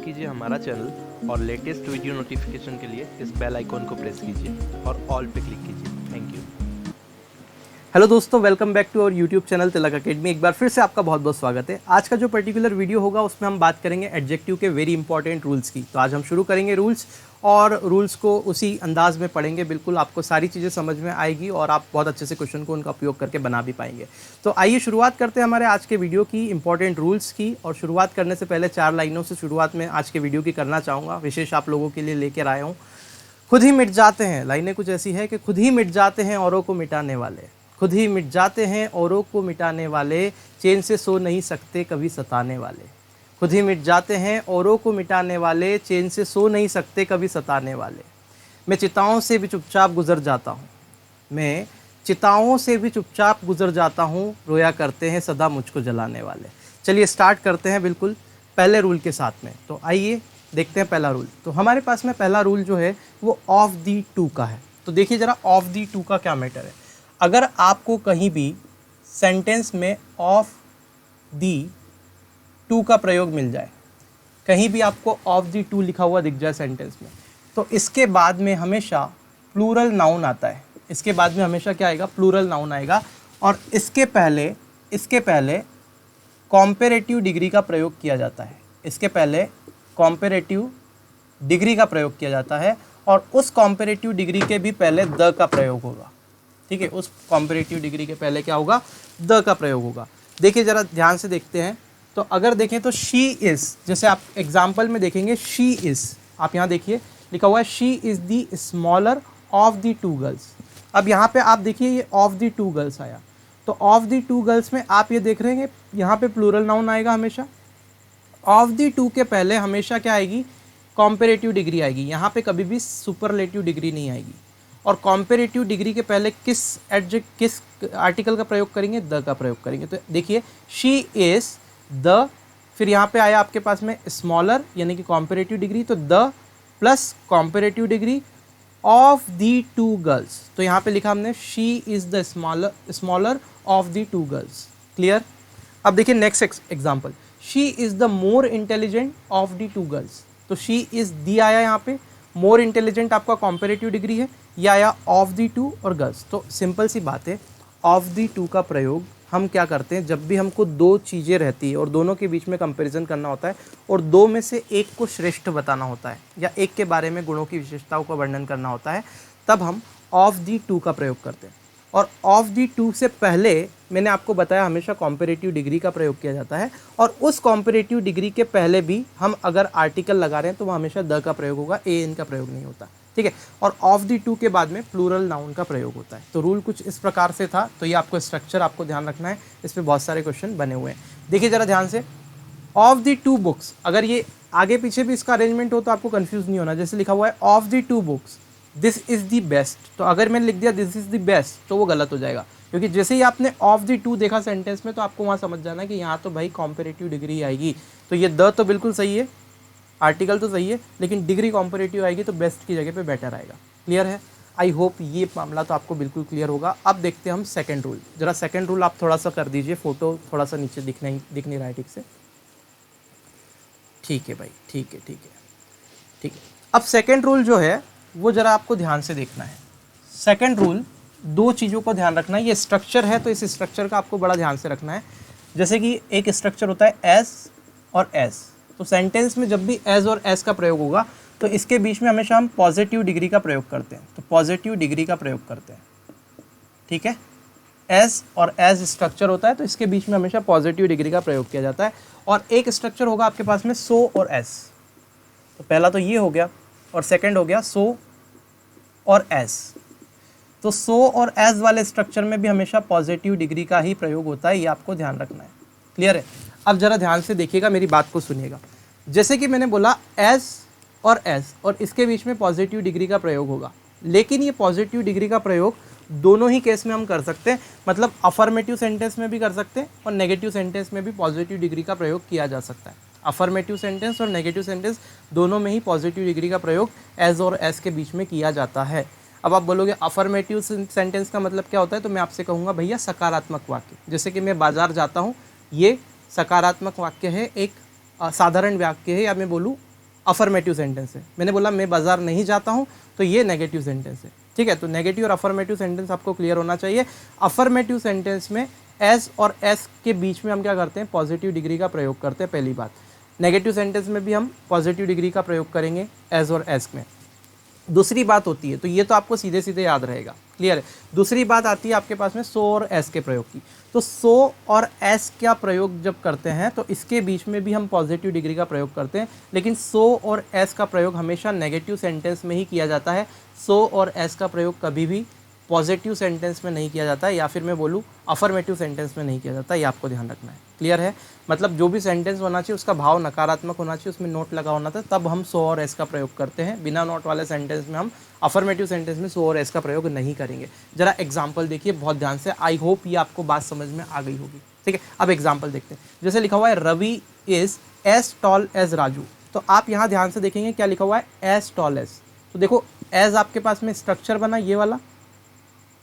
कीजिए हमारा चैनल और लेटेस्ट वीडियो नोटिफिकेशन के लिए इस बेल आइकॉन को प्रेस कीजिए और ऑल पे क्लिक कीजिए। Thank you. हेलो दोस्तों, welcome back to our YouTube channel Tilak academy. एक बार फिर से आपका बहुत बहुत स्वागत है। आज का जो पर्टिकुलर वीडियो होगा उसमें हम बात करेंगे एडजेक्टिव के वेरी इंपॉर्टेंट रूल्स की। तो आज हम शुरू करेंगे रूल्स, और रूल्स को उसी अंदाज में पढ़ेंगे। बिल्कुल आपको सारी चीज़ें समझ में आएगी और आप बहुत अच्छे से क्वेश्चन को उनका उपयोग करके बना भी पाएंगे। तो आइए शुरुआत करते हैं हमारे आज के वीडियो की इंपॉर्टेंट रूल्स की। और शुरुआत करने से पहले 4 लाइनों से शुरुआत में आज के वीडियो की करना चाहूँगा। विशेष आप लोगों के लिए लेकर आया हूँ। खुद ही मिट जाते हैं, लाइनें कुछ ऐसी है कि खुद ही मिट जाते हैं औरों को मिटाने वाले, खुद ही मिट जाते हैं औरों को मिटाने वाले, चैन से सो नहीं सकते कभी सताने वाले। खुद ही मिट जाते हैं औरों को मिटाने वाले, चैन से सो नहीं सकते कभी सताने वाले। मैं चिताओं से भी चुपचाप गुजर जाता हूँ, मैं चिताओं से भी चुपचाप गुजर जाता हूँ, रोया करते हैं सदा मुझको जलाने वाले। चलिए स्टार्ट करते हैं बिल्कुल पहले रूल के साथ में। तो आइए देखते हैं पहला रूल। तो हमारे पास में पहला रूल जो है वो ऑफ दी टू का है। तो देखिए ज़रा ऑफ दी टू का क्या मैटर है। अगर आपको कहीं भी सेंटेंस में ऑफ दी टू का प्रयोग मिल जाए, कहीं भी आपको ऑफ दी टू लिखा हुआ दिख जाए सेंटेंस में, तो इसके बाद में हमेशा प्लूरल नाउन आता है। इसके बाद में हमेशा क्या आएगा? प्लूरल नाउन आएगा। और इसके पहले कॉम्पेरेटिव डिग्री का प्रयोग किया जाता है। इसके पहले कॉम्पेरेटिव डिग्री का प्रयोग किया जाता है, और उस कॉम्पेरेटिव डिग्री के भी पहले द का प्रयोग होगा। ठीक है, उस कॉम्पेरेटिव डिग्री के पहले क्या होगा? द का प्रयोग होगा। देखिए ज़रा ध्यान से देखते हैं। तो अगर देखें तो शी इज़, जैसे आप एग्जाम्पल में देखेंगे शी इज़, आप यहाँ देखिए लिखा हुआ है she is the smaller of the two girls. अब यहाँ पे आप देखिए ये ऑफ दी टू गर्ल्स आया। तो ऑफ दी टू गर्ल्स में आप ये देख रहे हैं यहाँ पे प्लूरल नाउन आएगा हमेशा। ऑफ दी टू के पहले हमेशा क्या आएगी? कॉम्पेरेटिव डिग्री आएगी। यहाँ पे कभी भी सुपरलेटिव डिग्री नहीं आएगी। और कॉम्पेरेटिव डिग्री के पहले किस आर्टिकल का प्रयोग करेंगे? द का प्रयोग करेंगे। तो देखिए शी इज़ द, फिर यहाँ पे आया आपके पास में स्मॉलर यानी कि कॉम्पेरेटिव डिग्री, तो the plus comparative degree of the two girls. तो यहाँ पे लिखा हमने she is the smaller of the two girls. Clear? अब देखिए next example, she is the more intelligent of the two girls. तो शी इज़ दी आया यहाँ पे, मोर इंटेलिजेंट आपका कॉम्पेरेटिव डिग्री है, या आया ऑफ दी टू और गर्ल्स। तो सिंपल सी बात है, ऑफ दी टू का प्रयोग हम क्या करते हैं? जब भी हमको दो चीज़ें रहती है और दोनों के बीच में कंपैरिजन करना होता है और दो में से एक को श्रेष्ठ बताना होता है या एक के बारे में गुणों की विशेषताओं का वर्णन करना होता है, तब हम ऑफ दी टू का प्रयोग करते हैं। और ऑफ दी टू से पहले मैंने आपको बताया हमेशा कॉम्पेरेटिव डिग्री का प्रयोग किया जाता है, और उस कॉम्पेरेटिव डिग्री के पहले भी हम अगर आर्टिकल लगा रहे हैं तो वह हमेशा द का प्रयोग होगा, ए एन का प्रयोग नहीं होता। ठीक है, और ऑफ दी टू के बाद में प्लूरल नाउन का प्रयोग होता है। तो रूल कुछ इस प्रकार से था। तो ये आपको स्ट्रक्चर आपको ध्यान रखना है, इसमें बहुत सारे क्वेश्चन बने हुए हैं। देखिए ज़रा ध्यान से, ऑफ दी टू बुक्स, अगर ये आगे पीछे भी इसका अरेंजमेंट हो तो आपको कंफ्यूज नहीं होना। जैसे लिखा हुआ है of the two books this is the best, तो अगर मैंने लिख दिया दिस इज़ दी बेस्ट तो वो गलत हो जाएगा, क्योंकि जैसे ही आपने ऑफ दी टू देखा सेंटेंस में तो आपको वहाँ समझ जाना है कि यहाँ तो भाई कॉम्पेरेटिव डिग्री आएगी। तो ये द तो बिल्कुल सही है, आर्टिकल तो सही है, लेकिन डिग्री कॉम्पेरेटिव आएगी तो बेस्ट की जगह पे बेटर आएगा। क्लियर है? आई होप ये मामला तो आपको बिल्कुल क्लियर होगा। अब देखते हैं हम सेकंड रूल। जरा सेकंड रूल आप थोड़ा सा कर दीजिए, फोटो थोड़ा सा नीचे दिख नहीं रहा है ठीक से। ठीक है भाई, ठीक है। अब सेकंड रूल जो है वो ज़रा आपको ध्यान से देखना है। सेकंड रूल, दो चीज़ों को ध्यान रखना है। ये स्ट्रक्चर है तो इस स्ट्रक्चर का आपको बड़ा ध्यान से रखना है। जैसे कि एक स्ट्रक्चर होता है एज और एस, तो सेंटेंस में जब भी एज और एस का प्रयोग होगा तो इसके बीच में हमेशा हम पॉजिटिव डिग्री का प्रयोग करते हैं। तो पॉजिटिव डिग्री का प्रयोग करते हैं। ठीक है, एज और एज स्ट्रक्चर होता है तो इसके बीच में हमेशा पॉजिटिव डिग्री का प्रयोग किया जाता है। और एक स्ट्रक्चर होगा आपके पास में सो और एस। तो पहला तो ये हो गया, और सेकंड हो गया सो और एस। तो सो और एज वाले स्ट्रक्चर में भी हमेशा पॉजिटिव डिग्री का ही प्रयोग होता है, ये आपको ध्यान रखना है। क्लियर है? अब जरा ध्यान से देखिएगा, मेरी बात को सुनिएगा। जैसे कि मैंने बोला एज और एस, और इसके बीच में पॉजिटिव डिग्री का प्रयोग होगा, लेकिन ये पॉजिटिव डिग्री का प्रयोग दोनों ही केस में हम कर सकते हैं। मतलब अफर्मेटिव सेंटेंस में भी कर सकते हैं और नेगेटिव सेंटेंस में भी पॉजिटिव डिग्री का प्रयोग किया जा सकता है। अफर्मेटिव सेंटेंस और नेगेटिव सेंटेंस दोनों में ही पॉजिटिव डिग्री का प्रयोग एज और एस के बीच में किया जाता है। अब आप बोलोगे अफर्मेटिव सेंटेंस का मतलब क्या होता है, तो मैं आपसे कहूँगा भैया सकारात्मक वाक्य। जैसे कि मैं बाजार जाता हूँ, ये सकारात्मक वाक्य है, एक साधारण वाक्य है, या मैं बोलूँ अफर्मेटिव सेंटेंस है। मैंने बोला मैं बाजार नहीं जाता हूँ, तो ये नेगेटिव सेंटेंस है। ठीक है, तो नेगेटिव और अफर्मेटिव सेंटेंस आपको क्लियर होना चाहिए। अफर्मेटिव सेंटेंस में एज और एस के बीच में हम क्या करते हैं, पॉजिटिव डिग्री का प्रयोग करते हैं, पहली बात। नेगेटिव सेंटेंस में भी हम पॉजिटिव डिग्री का प्रयोग करेंगे एज और एस में। दूसरी बात होती है, तो ये तो आपको सीधे सीधे याद रहेगा, क्लियर है। दूसरी बात आती है आपके पास में सो और एस के प्रयोग की। तो सो और एस का प्रयोग जब करते हैं तो इसके बीच में भी हम पॉजिटिव डिग्री का प्रयोग करते हैं, लेकिन सो और एस का प्रयोग हमेशा नेगेटिव सेंटेंस में ही किया जाता है। सो और एस का प्रयोग कभी भी पॉजिटिव सेंटेंस में नहीं किया जाता है, या फिर मैं बोलूँ अफर्मेटिव सेंटेंस में नहीं किया जाता, ये आपको ध्यान रखना है, क्लियर है। मतलब जो भी सेंटेंस होना चाहिए उसका भाव नकारात्मक होना चाहिए, उसमें नोट लगा होना था, तब हम सो और एस का प्रयोग करते हैं। बिना नोट वाले सेंटेंस में हम अफर्मेटिव सेंटेंस में सो और एस का प्रयोग नहीं करेंगे। जरा एग्जाम्पल देखिए बहुत ध्यान से, आई होप ये आपको बात समझ में आ गई होगी। ठीक है, अब एग्जाम्पल देखते हैं। जैसे लिखा हुआ है Ravi is as tall as Raju, तो आप यहाँ ध्यान से देखेंगे क्या लिखा हुआ है, एज टॉल एज। तो देखो एज आपके पास में स्ट्रक्चर बना ये वाला,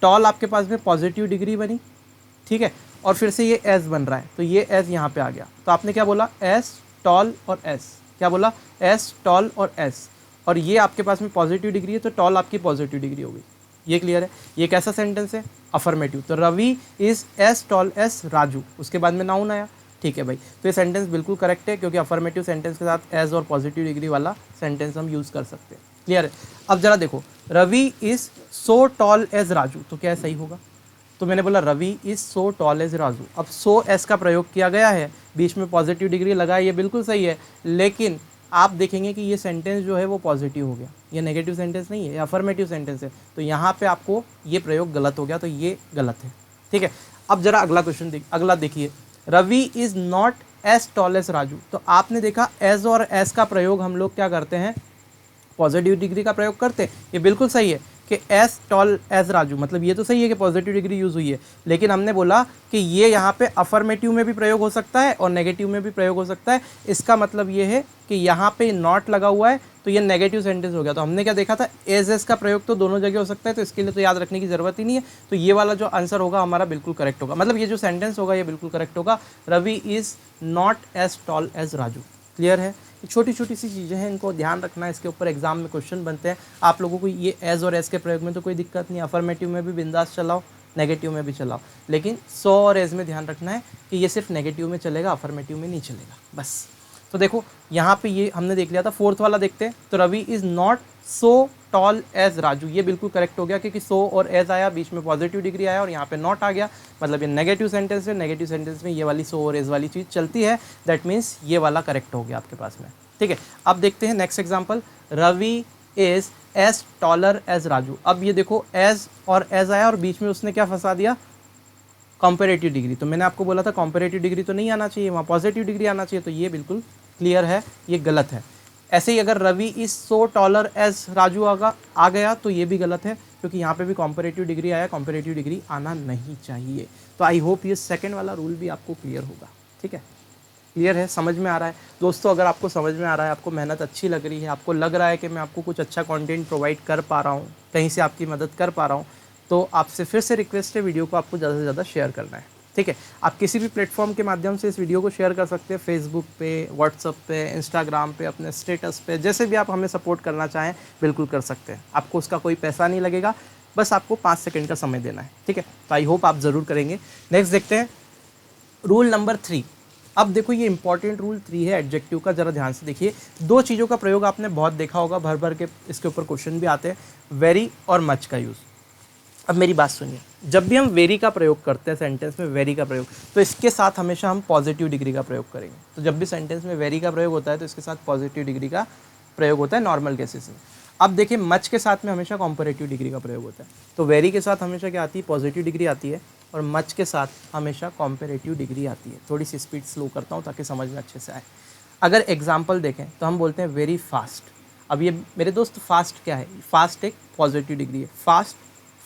टॉल आपके पास में पॉजिटिव डिग्री बनी, ठीक है, और फिर से ये एस बन रहा है, तो ये एस यहाँ पे आ गया। तो आपने क्या बोला, एस टॉल और एस, क्या बोला, एस टॉल और एस, और ये आपके पास में पॉजिटिव डिग्री है, तो टॉल आपकी पॉजिटिव डिग्री हो गई। ये क्लियर है। ये कैसा सेंटेंस है, अफर्मेटिव। तो Ravi is as tall as Raju, उसके बाद में नाउन आया, ठीक है भाई। तो ये सेंटेंस बिल्कुल करेक्ट है, क्योंकि अफर्मेटिव सेंटेंस के साथ एज और पॉजिटिव डिग्री वाला सेंटेंस हम यूज़ कर सकते हैं, क्लियर है। अब जरा देखो, Ravi is so tall as Raju, तो क्या सही होगा। तो मैंने बोला Ravi is so tall as Raju, अब सो एस का प्रयोग किया गया है, बीच में पॉजिटिव डिग्री लगा है, ये बिल्कुल सही है, लेकिन आप देखेंगे कि ये सेंटेंस जो है वो पॉजिटिव हो गया, ये नेगेटिव सेंटेंस नहीं है, ये अफर्मेटिव सेंटेंस है, तो यहाँ पे आपको ये प्रयोग गलत हो गया, तो ये गलत है, ठीक है। अब जरा अगला क्वेश्चन अगला देखिए, Ravi is not as tall as Raju, तो आपने देखा एज और एस का प्रयोग हम लोग क्या करते हैं, पॉजिटिव डिग्री का प्रयोग करते हैं, ये बिल्कुल सही है कि एस टॉल एज राजू, मतलब ये तो सही है कि पॉजिटिव डिग्री यूज़ हुई है, लेकिन हमने बोला कि ये यहाँ पे अफर्मेटिव में भी प्रयोग हो सकता है और नेगेटिव में भी प्रयोग हो सकता है। इसका मतलब ये है कि यहाँ पे नॉट लगा हुआ है, तो ये नेगेटिव सेंटेंस हो गया। तो हमने क्या देखा था, एज एस का प्रयोग तो दोनों जगह हो सकता है, तो इसके लिए तो याद रखने की ज़रूरत ही नहीं है। तो ये वाला जो आंसर होगा हमारा बिल्कुल करेक्ट होगा, मतलब ये जो सेंटेंस होगा ये बिल्कुल करेक्ट होगा, Ravi is not as tall as Raju, clear है। छोटी छोटी सी चीज़ें हैं, इनको ध्यान रखना है, इसके ऊपर एग्जाम में क्वेश्चन बनते हैं। आप लोगों को ये एज और एस के प्रयोग में तो कोई दिक्कत नहीं, अफर्मेटिव में भी बिंदास चलाओ, नेगेटिव में भी चलाओ, लेकिन सो और एज में ध्यान रखना है कि ये सिर्फ नेगेटिव में चलेगा, अफर्मेटिव में नहीं चलेगा, बस। तो देखो यहाँ पे ये हमने देख लिया था। फोर्थ वाला देखते हैं, तो Ravi is not so tall as Raju, ये बिल्कुल करेक्ट हो गया, क्योंकि सो और एज आया, बीच में पॉजिटिव डिग्री आया और यहाँ पे नॉट आ गया, मतलब ये नेगेटिव सेंटेंस है। नेगेटिव सेंटेंस में ये वाली सो और एज वाली चीज़ चलती है, दैट मीन्स ये वाला करेक्ट हो गया आपके पास में, ठीक है। अब देखते हैं next example, Ravi is as taller as Raju. अब ये देखो एज और एज आया और बीच में उसने क्या फंसा दिया, कॉम्पेरेटिव डिग्री। तो मैंने आपको बोला था कॉम्पेरेटिव डिग्री तो नहीं आना चाहिए, वहाँ पॉजिटिव डिग्री आना चाहिए, तो ये बिल्कुल क्लियर है, ये गलत है। ऐसे ही अगर Ravi is so taller as Raju आ गया तो ये भी गलत है, क्योंकि यहाँ पे भी कॉम्पेरेटिव डिग्री आया, कॉम्पेरेटिव डिग्री आना नहीं चाहिए। तो आई होप ये सेकंड वाला रूल भी आपको क्लियर होगा, ठीक है। क्लियर है, समझ में आ रहा है दोस्तों। अगर आपको समझ में आ रहा है, आपको मेहनत अच्छी लग रही है, आपको लग रहा है कि मैं आपको कुछ अच्छा कंटेंट प्रोवाइड कर पा रहा हूँ, कहीं से आपकी मदद कर पा रहा हूँ, तो आपसे फिर से रिक्वेस्ट है, वीडियो को आपको ज़्यादा से ज़्यादा शेयर करना है, ठीक है। आप किसी भी प्लेटफॉर्म के माध्यम से इस वीडियो को शेयर कर सकते हैं, फेसबुक पे, व्हाट्सअप पे, इंस्टाग्राम पे, अपने स्टेटस पे, जैसे भी आप हमें सपोर्ट करना चाहें बिल्कुल कर सकते हैं। आपको उसका कोई पैसा नहीं लगेगा, बस आपको 5 सेकंड का समय देना है, ठीक है। तो आई होप आप ज़रूर करेंगे। नेक्स्ट देखते हैं रूल नंबर 3। अब देखो ये इंपॉर्टेंट रूल 3 है एडजेक्टिव का, ज़रा ध्यान से देखिए। दो चीज़ों का प्रयोग आपने बहुत देखा होगा, भर भर के इसके ऊपर क्वेश्चन भी आते हैं, वेरी और मच का यूज़। अब मेरी बात सुनिए, जब भी हम वेरी का प्रयोग करते हैं सेंटेंस में, वेरी का प्रयोग, तो इसके साथ हमेशा हम पॉजिटिव डिग्री का प्रयोग करेंगे। तो जब भी सेंटेंस में वेरी का प्रयोग होता है तो इसके साथ पॉजिटिव डिग्री का प्रयोग होता है नॉर्मल केसेस में। अब देखिए मच के साथ में हमेशा कॉम्परेटिव डिग्री का प्रयोग होता है। तो वेरी के साथ हमेशा क्या आती है, पॉजिटिव डिग्री आती है, और मच के साथ हमेशा कॉम्परेटिव डिग्री आती है। थोड़ी सी स्पीड स्लो करता हूँ ताकि समझ में अच्छे से आए। अगर एग्जाम्पल देखें तो हम बोलते हैं वेरी फास्ट। अब ये मेरे दोस्त फास्ट क्या है, फास्ट एक पॉजिटिव डिग्री है, फास्ट,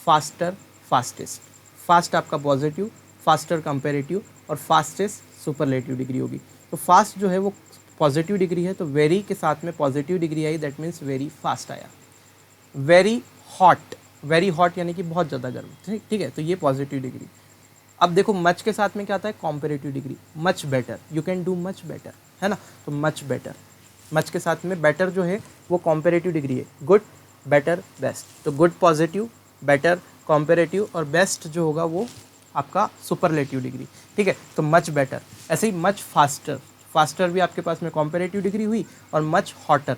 फास्टर, फास्टेस्ट। फास्ट आपका पॉजिटिव, फास्टर कंपेरेटिव, और फास्टेस्ट सुपरलेटिव डिग्री होगी। तो फास्ट जो है वो पॉजिटिव डिग्री है, तो वेरी के साथ में positive degree I, that means very fast आया। वेरी हॉट, वेरी हॉट यानी कि बहुत ज़्यादा गर्म, ठीक है, तो ये पॉजिटिव डिग्री। अब देखो मच के साथ में क्या आता है, comparative degree, much better, you can do much better, है ना, तो मच बेटर। मच के साथ में बेटर जो है वो कॉम्पेरेटिव डिग्री है, गुड, बेटर, बेस्ट। तो गुड पॉजिटिव, बेटर कॉम्पेरेटिव और बेस्ट जो होगा वो आपका सुपरलेटिव डिग्री, ठीक है। तो मच बेटर, ऐसे ही मच फास्टर, फास्टर भी आपके पास में कॉम्पेरेटिव डिग्री हुई, और मच हॉटर,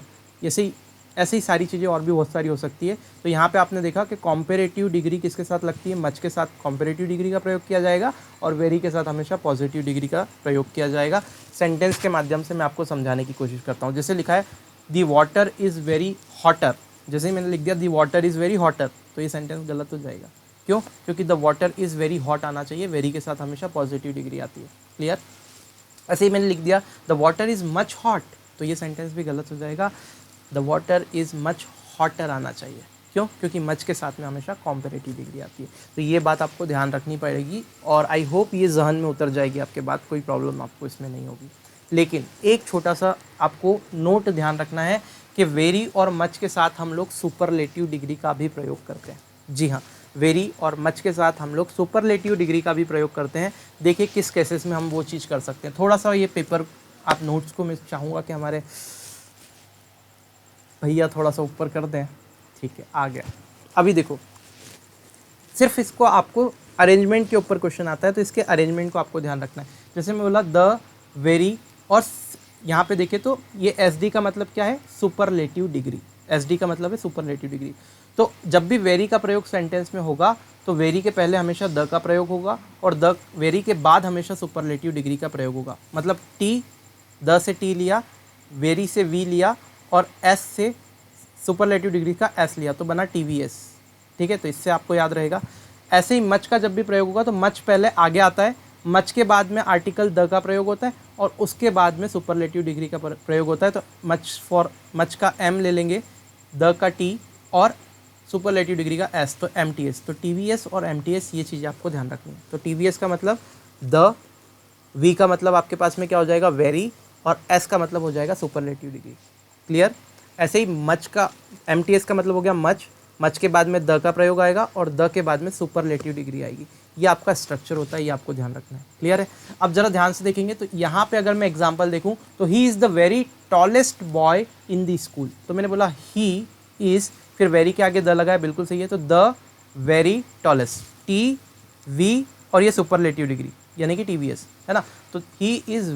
ऐसे ही सारी चीज़ें और भी बहुत सारी हो सकती है। तो यहाँ पे आपने देखा कि कॉम्पेरेटिव डिग्री किसके साथ लगती है, मच के साथ कॉम्पेरेटिव डिग्री का प्रयोग किया जाएगा, और वेरी के साथ हमेशा पॉजिटिव डिग्री का प्रयोग किया जाएगा। सेंटेंस के माध्यम से मैं आपको समझाने की कोशिश करता हूँ। जैसे लिखा है the water is very hotter, जैसे ही मैंने लिख दिया the water is very hotter, तो ये सेंटेंस गलत हो जाएगा। क्यों? क्योंकि the water is very hot आना चाहिए, वेरी के साथ हमेशा पॉजिटिव डिग्री आती है। क्लियर? ऐसे ही मैंने लिख दिया the water is much hot, तो ये सेंटेंस भी गलत हो जाएगा, the water is much hotter आना चाहिए। क्यों? क्योंकि मच के साथ में हमेशा कॉम्पेरेटिव डिग्री आती है। तो ये बात आपको ध्यान रखनी पड़ेगी, और आई होप ये जहन में उतर जाएगी आपके बात, कोई प्रॉब्लम आपको इसमें नहीं होगी। लेकिन एक छोटा सा आपको नोट ध्यान रखना है कि वेरी और मच के साथ हम लोग सुपरलेटिव डिग्री का भी प्रयोग करते हैं। जी हाँ, वेरी और मच के साथ हम लोग सुपरलेटिव डिग्री का भी प्रयोग करते हैं। देखिए किस केसेस में हम वो चीज़ कर सकते हैं। थोड़ा सा ये पेपर आप नोट्स को मैं चाहूँगा कि हमारे भैया थोड़ा सा ऊपर कर दें। ठीक है, आ गया। अभी देखो, सिर्फ इसको आपको अरेंजमेंट के ऊपर क्वेश्चन आता है, तो इसके अरेंजमेंट को आपको ध्यान रखना है। जैसे मैं बोला द, वेरी, और यहाँ पे देखे तो ये एस डी का मतलब क्या है, सुपरलेटिव डिग्री। एस डी का मतलब है सुपरलेटिव डिग्री। तो जब भी वेरी का प्रयोग सेंटेंस में होगा तो वेरी के पहले हमेशा द का प्रयोग होगा, और द वेरी के बाद हमेशा सुपरलेटिव डिग्री का प्रयोग होगा। मतलब टी, द से टी लिया, वेरी से वी लिया, और एस से सुपरलेटिव डिग्री का एस लिया, तो बना TVS। ठीक है, तो इससे आपको याद रहेगा। ऐसे ही मच का जब भी प्रयोग होगा तो मच पहले आगे आता है, मच के बाद में आर्टिकल द का प्रयोग होता है, और उसके बाद में सुपरलेटिव डिग्री का प्रयोग होता है। तो मच का M ले लेंगे, द का T और सुपरलेटिव डिग्री का S, तो MTS। तो TVS और MTS ये चीज़ें आपको ध्यान रखनी है। तो TVS का मतलब द, V का मतलब आपके पास में क्या हो जाएगा, वेरी, और S का मतलब हो जाएगा सुपरलेटिव डिग्री। क्लियर? ऐसे ही मच का, MTS का मतलब हो गया मच, मच के बाद में द का प्रयोग आएगा, और द के बाद में सुपरलेटिव डिग्री आएगी। ये आपका स्ट्रक्चर होता है, ये आपको ध्यान रखना है। क्लियर है? अब जरा ध्यान से देखेंगे तो यहाँ पे अगर मैं एग्जांपल देखूँ तो he is the very tallest boy in the school. तो मैंने बोला ही इज़, फिर वेरी के आगे द लगा है, बिल्कुल सही है। तो द वेरी टॉलेस्ट, TV, और ये सुपरलेटिव डिग्री यानी कि TVS है ना। तो he is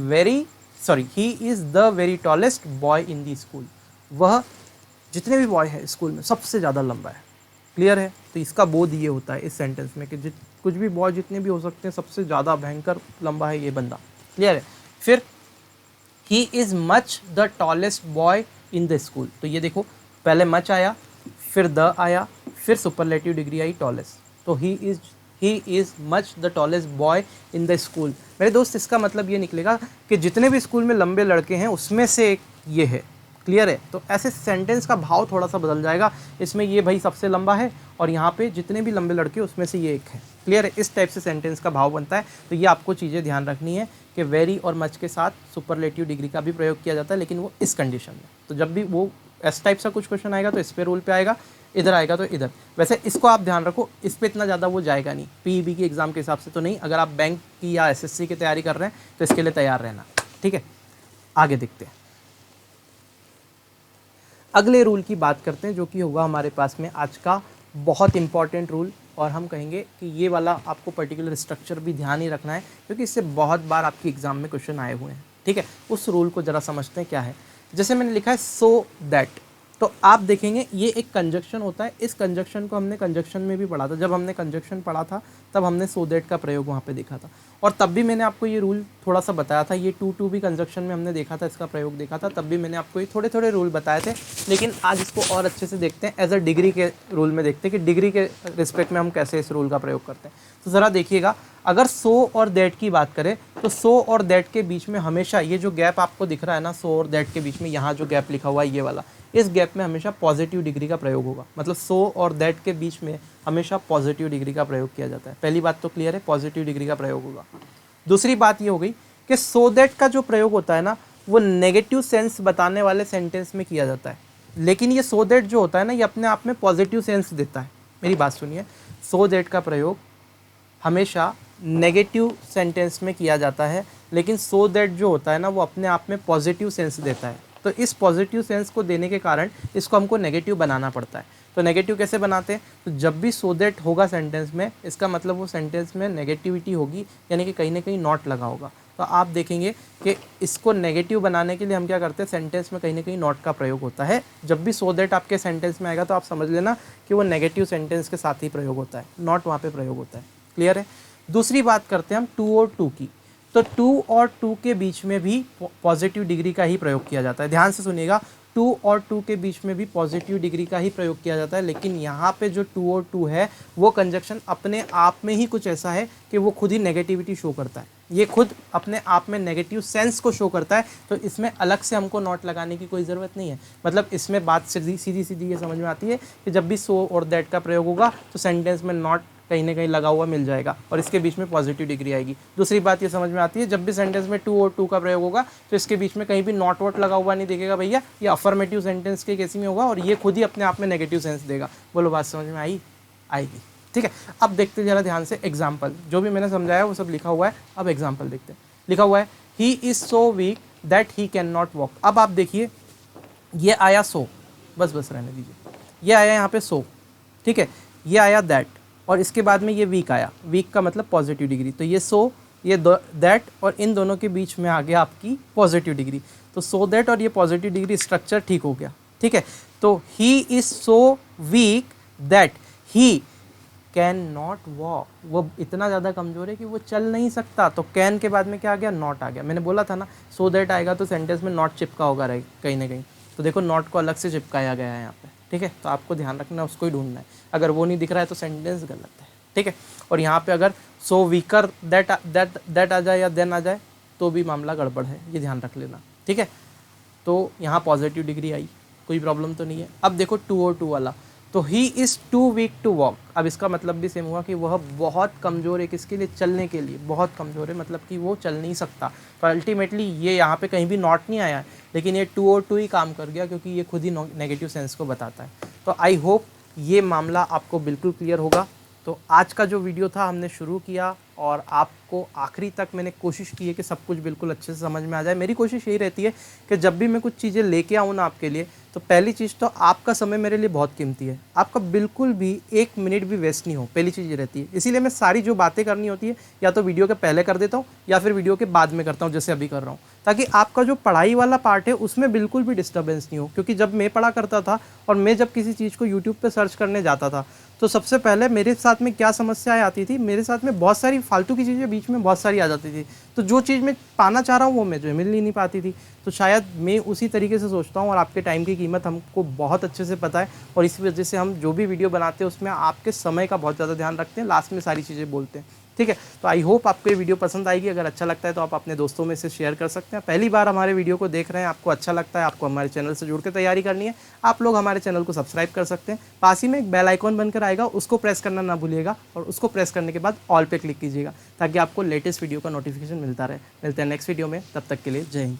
the very tallest boy in the school. वह जितने भी बॉय है स्कूल में सबसे ज़्यादा लंबा है। क्लियर है? तो इसका बोध ये होता है इस सेंटेंस में कि कुछ भी बॉय जितने भी हो सकते हैं, सबसे ज़्यादा भयंकर लंबा है ये बंदा। क्लियर है? फिर ही is much the tallest boy in the school. तो ये देखो, पहले मच आया, फिर द आया, फिर सुपरलेटिव डिग्री आई टॉलेस्ट। तो he is much the tallest boy in the school. मेरे दोस्त, इसका मतलब ये निकलेगा कि जितने भी स्कूल में लंबे लड़के हैं उसमें से एक ये है। क्लियर है? तो ऐसे सेंटेंस का भाव थोड़ा सा बदल जाएगा। इसमें ये भाई सबसे लंबा है, और यहाँ पे जितने भी लंबे लड़के उसमें से ये एक है। क्लियर है? इस टाइप से सेंटेंस का भाव बनता है। तो ये आपको चीज़ें ध्यान रखनी है कि वेरी और मच के साथ सुपरलेटिव डिग्री का भी प्रयोग किया जाता है, लेकिन वो इस कंडीशन में। तो जब भी वो इस टाइप सा कुछ क्वेश्चन आएगा तो इस पे रूल पे आएगा, इधर आएगा तो इधर। वैसे इसको आप ध्यान रखो, इस पे इतना ज़्यादा वो जाएगा नहीं, PEB की एग्ज़ाम के हिसाब से तो नहीं। अगर आप बैंक की या SSC की तैयारी कर रहे हैं तो इसके लिए तैयार रहना। ठीक है, आगे देखते हैं। अगले रूल की बात करते हैं, जो कि होगा हमारे पास में आज का बहुत इंपॉर्टेंट रूल, और हम कहेंगे कि ये वाला आपको पर्टिकुलर स्ट्रक्चर भी ध्यान ही रखना है, क्योंकि इससे बहुत बार आपकी एग्ज़ाम में क्वेश्चन आए हुए हैं। ठीक है, उस रूल को ज़रा समझते हैं क्या है। जैसे मैंने लिखा है सो दैट, तो आप देखेंगे ये एक कंजक्शन होता है। इस कंजक्शन को हमने कंजक्शन में भी पढ़ा था। जब हमने कंजक्शन पढ़ा था तब हमने सो दैट का प्रयोग वहाँ पे देखा था, और तब भी मैंने आपको ये रूल थोड़ा सा बताया था। ये टू भी कंजक्शन में हमने देखा था, इसका प्रयोग देखा था, तब भी मैंने आपको ये थोड़े थोड़े रूल बताए थे। लेकिन आज इसको और अच्छे से देखते हैं, एज अ डिग्री के रूल में देखते हैं कि डिग्री के रिस्पेक्ट में हम कैसे इस रूल का प्रयोग करते हैं। तो ज़रा देखिएगा, अगर सो और दैट की बात करें तो सो और दैट के बीच में हमेशा ये जो गैप आपको दिख रहा है ना, सो और दैट के बीच में यहाँ जो गैप लिखा हुआ है ये वाला, इस गैप में हमेशा पॉजिटिव डिग्री का प्रयोग होगा। मतलब सो और दैट के बीच में हमेशा पॉजिटिव डिग्री का प्रयोग किया जाता है। पहली बात तो क्लियर है, पॉजिटिव डिग्री का प्रयोग होगा। दूसरी बात ये हो गई कि सो दैट का जो प्रयोग होता है ना, वो नेगेटिव सेंस बताने वाले सेंटेंस में किया जाता है, लेकिन ये सो दैट जो होता है ना, ये अपने आप में पॉजिटिव सेंस देता है। मेरी बात सुनिए, सो दैट का प्रयोग हमेशा नेगेटिव सेंटेंस में किया जाता है, लेकिन सो दैट जो होता है ना, वो अपने आप में पॉजिटिव सेंस देता है। तो इस पॉजिटिव सेंस को देने के कारण इसको हमको नेगेटिव बनाना पड़ता है। तो नेगेटिव कैसे बनाते हैं? तो जब भी सो दैट होगा सेंटेंस में, इसका मतलब वो सेंटेंस में नेगेटिविटी होगी, यानी कि कहीं ना कहीं नॉट लगा होगा। तो आप देखेंगे कि इसको नेगेटिव बनाने के लिए हम क्या करते हैं, सेंटेंस में कहीं ना कहीं नॉट का प्रयोग होता है। जब भी सो दैट आपके सेंटेंस में आएगा तो आप समझ लेना कि वो नेगेटिव सेंटेंस के साथ ही प्रयोग होता है, नॉट वहाँ पे प्रयोग होता है। क्लियर है? दूसरी बात करते हैं हम टू और टू की। तो टू और टू के बीच में भी पॉजिटिव डिग्री का ही प्रयोग किया जाता है। ध्यान से सुनिएगा, टू और टू के बीच में भी पॉजिटिव डिग्री का ही प्रयोग किया जाता है, लेकिन यहाँ पे जो टू और टू है वो कंजक्शन अपने आप में ही कुछ ऐसा है कि वो खुद ही नेगेटिविटी शो करता है। ये खुद अपने आप में नेगेटिव सेंस को शो करता है। तो इसमें अलग से हमको नॉट लगाने की कोई ज़रूरत नहीं है। मतलब इसमें बात सीधी सीधी ये समझ में आती है कि जब भी सो और दैट का प्रयोग होगा तो सेंटेंस में नॉट कहीं ना कहीं लगा हुआ मिल जाएगा और इसके बीच में पॉजिटिव डिग्री आएगी। दूसरी बात ये समझ में आती है, जब भी सेंटेंस में टू और टू का प्रयोग होगा तो इसके बीच में कहीं भी नॉट वॉट लगा हुआ नहीं दिखेगा भैया, ये अफर्मेटिव सेंटेंस के केस में होगा और ये खुद ही अपने आप में नेगेटिव सेंस देगा। बोलो बात समझ में आएगी? ठीक है, अब देखते जरा ध्यान से एग्जाम्पल। जो भी मैंने समझाया वो सब लिखा हुआ है, अब एग्जाम्पल देखते हैं। लिखा हुआ है he is so weak that he can not walk. अब आप देखिए, ये आया सो, बस रहने दीजिए, ये आया यहाँ पे सो, ठीक है, ये आया दैट और इसके बाद में ये वीक आया। वीक का मतलब पॉजिटिव डिग्री, तो ये सो, ये दैट और इन दोनों के बीच में आ गया आपकी पॉजिटिव डिग्री। तो सो दैट और ये पॉजिटिव डिग्री स्ट्रक्चर ठीक हो गया। ठीक है, तो he is so weak that he can not walk, वो इतना ज़्यादा कमज़ोर है कि वो चल नहीं सकता। तो कैन के बाद में क्या आ गया? नॉट आ गया। मैंने बोला था ना, सो दैट आएगा तो सेंटेंस में नॉट चिपका होगा रहे कहीं ना कहीं। तो देखो नॉट को अलग से चिपकाया गया है यहाँ पे। ठीक है, तो आपको ध्यान रखना, उसको ही ढूंढना है। अगर वो नहीं दिख रहा है तो सेंटेंस गलत है। ठीक है, और यहाँ पे अगर सो वीकर दैट आ जाए या देन आ जाए तो भी मामला गड़बड़ है, ये ध्यान रख लेना। ठीक है, तो यहाँ पॉजिटिव डिग्री आई, कोई प्रॉब्लम तो नहीं है। अब देखो टू और टू वाला, तो he is too weak to walk. अब इसका मतलब भी सेम हुआ कि वह बहुत कमज़ोर है, किसके लिए? चलने के लिए बहुत कमज़ोर है, मतलब कि वो चल नहीं सकता। तो अल्टीमेटली ये यहाँ पे कहीं भी नॉट नहीं आया है, लेकिन ये टू और टू ही काम कर गया क्योंकि ये खुद ही नेगेटिव सेंस को बताता है। तो आई होप ये मामला आपको बिल्कुल क्लियर होगा। तो आज का जो वीडियो था हमने शुरू किया और आपको आखिरी तक मैंने कोशिश की है कि सब कुछ बिल्कुल अच्छे से समझ में आ जाए। मेरी कोशिश यही रहती है कि जब भी मैं कुछ चीज़ें लेके आऊँ ना आपके लिए, तो पहली चीज़ तो आपका समय मेरे लिए बहुत कीमती है। आपका बिल्कुल भी एक मिनट भी वेस्ट नहीं हो, पहली चीज़ ये रहती है। इसीलिए मैं सारी जो बातें करनी होती है या तो वीडियो के पहले कर देता हूँ या फिर वीडियो के बाद में करता हूँ, जैसे अभी कर रहा हूँ, ताकि आपका जो पढ़ाई वाला पार्ट है उसमें बिल्कुल भी डिस्टर्बेंस नहीं हो। क्योंकि जब मैं पढ़ा करता था और मैं जब किसी चीज़ को यूट्यूब पर सर्च करने जाता था तो सबसे पहले मेरे साथ में क्या समस्याएं आती थी, मेरे साथ में बहुत सारी फालतू की चीज़ें बीच में बहुत सारी आ जाती थी। तो जो चीज़ मैं पाना चाह रहा हूँ वो मुझे मिल ही नहीं पाती थी। तो शायद मैं उसी तरीके से सोचता हूँ और आपके टाइम की कीमत हमको बहुत अच्छे से पता है और इसी वजह से हम जो भी वीडियो बनाते हैं उसमें आपके समय का बहुत ज़्यादा ध्यान रखते हैं, लास्ट में सारी चीज़ें बोलते हैं। ठीक है, तो आई होप आपको ये वीडियो पसंद आएगी। अगर अच्छा लगता है तो आप अपने दोस्तों में से शेयर कर सकते हैं। पहली बार हमारे वीडियो को देख रहे हैं, आपको अच्छा लगता है, आपको हमारे चैनल से जुड़ के तैयारी करनी है, आप लोग हमारे चैनल को सब्सक्राइब कर सकते हैं। पास ही में एक बेल आइकॉन बनकर आएगा, उसको प्रेस करना ना भूलिएगा और उसको प्रेस करने के बाद ऑल पे क्लिक कीजिएगा ताकि आपको लेटेस्ट वीडियो का नोटिफिकेशन मिलता रहे। मिलते हैं नेक्स्ट वीडियो में, तब तक के लिए जय हिंद।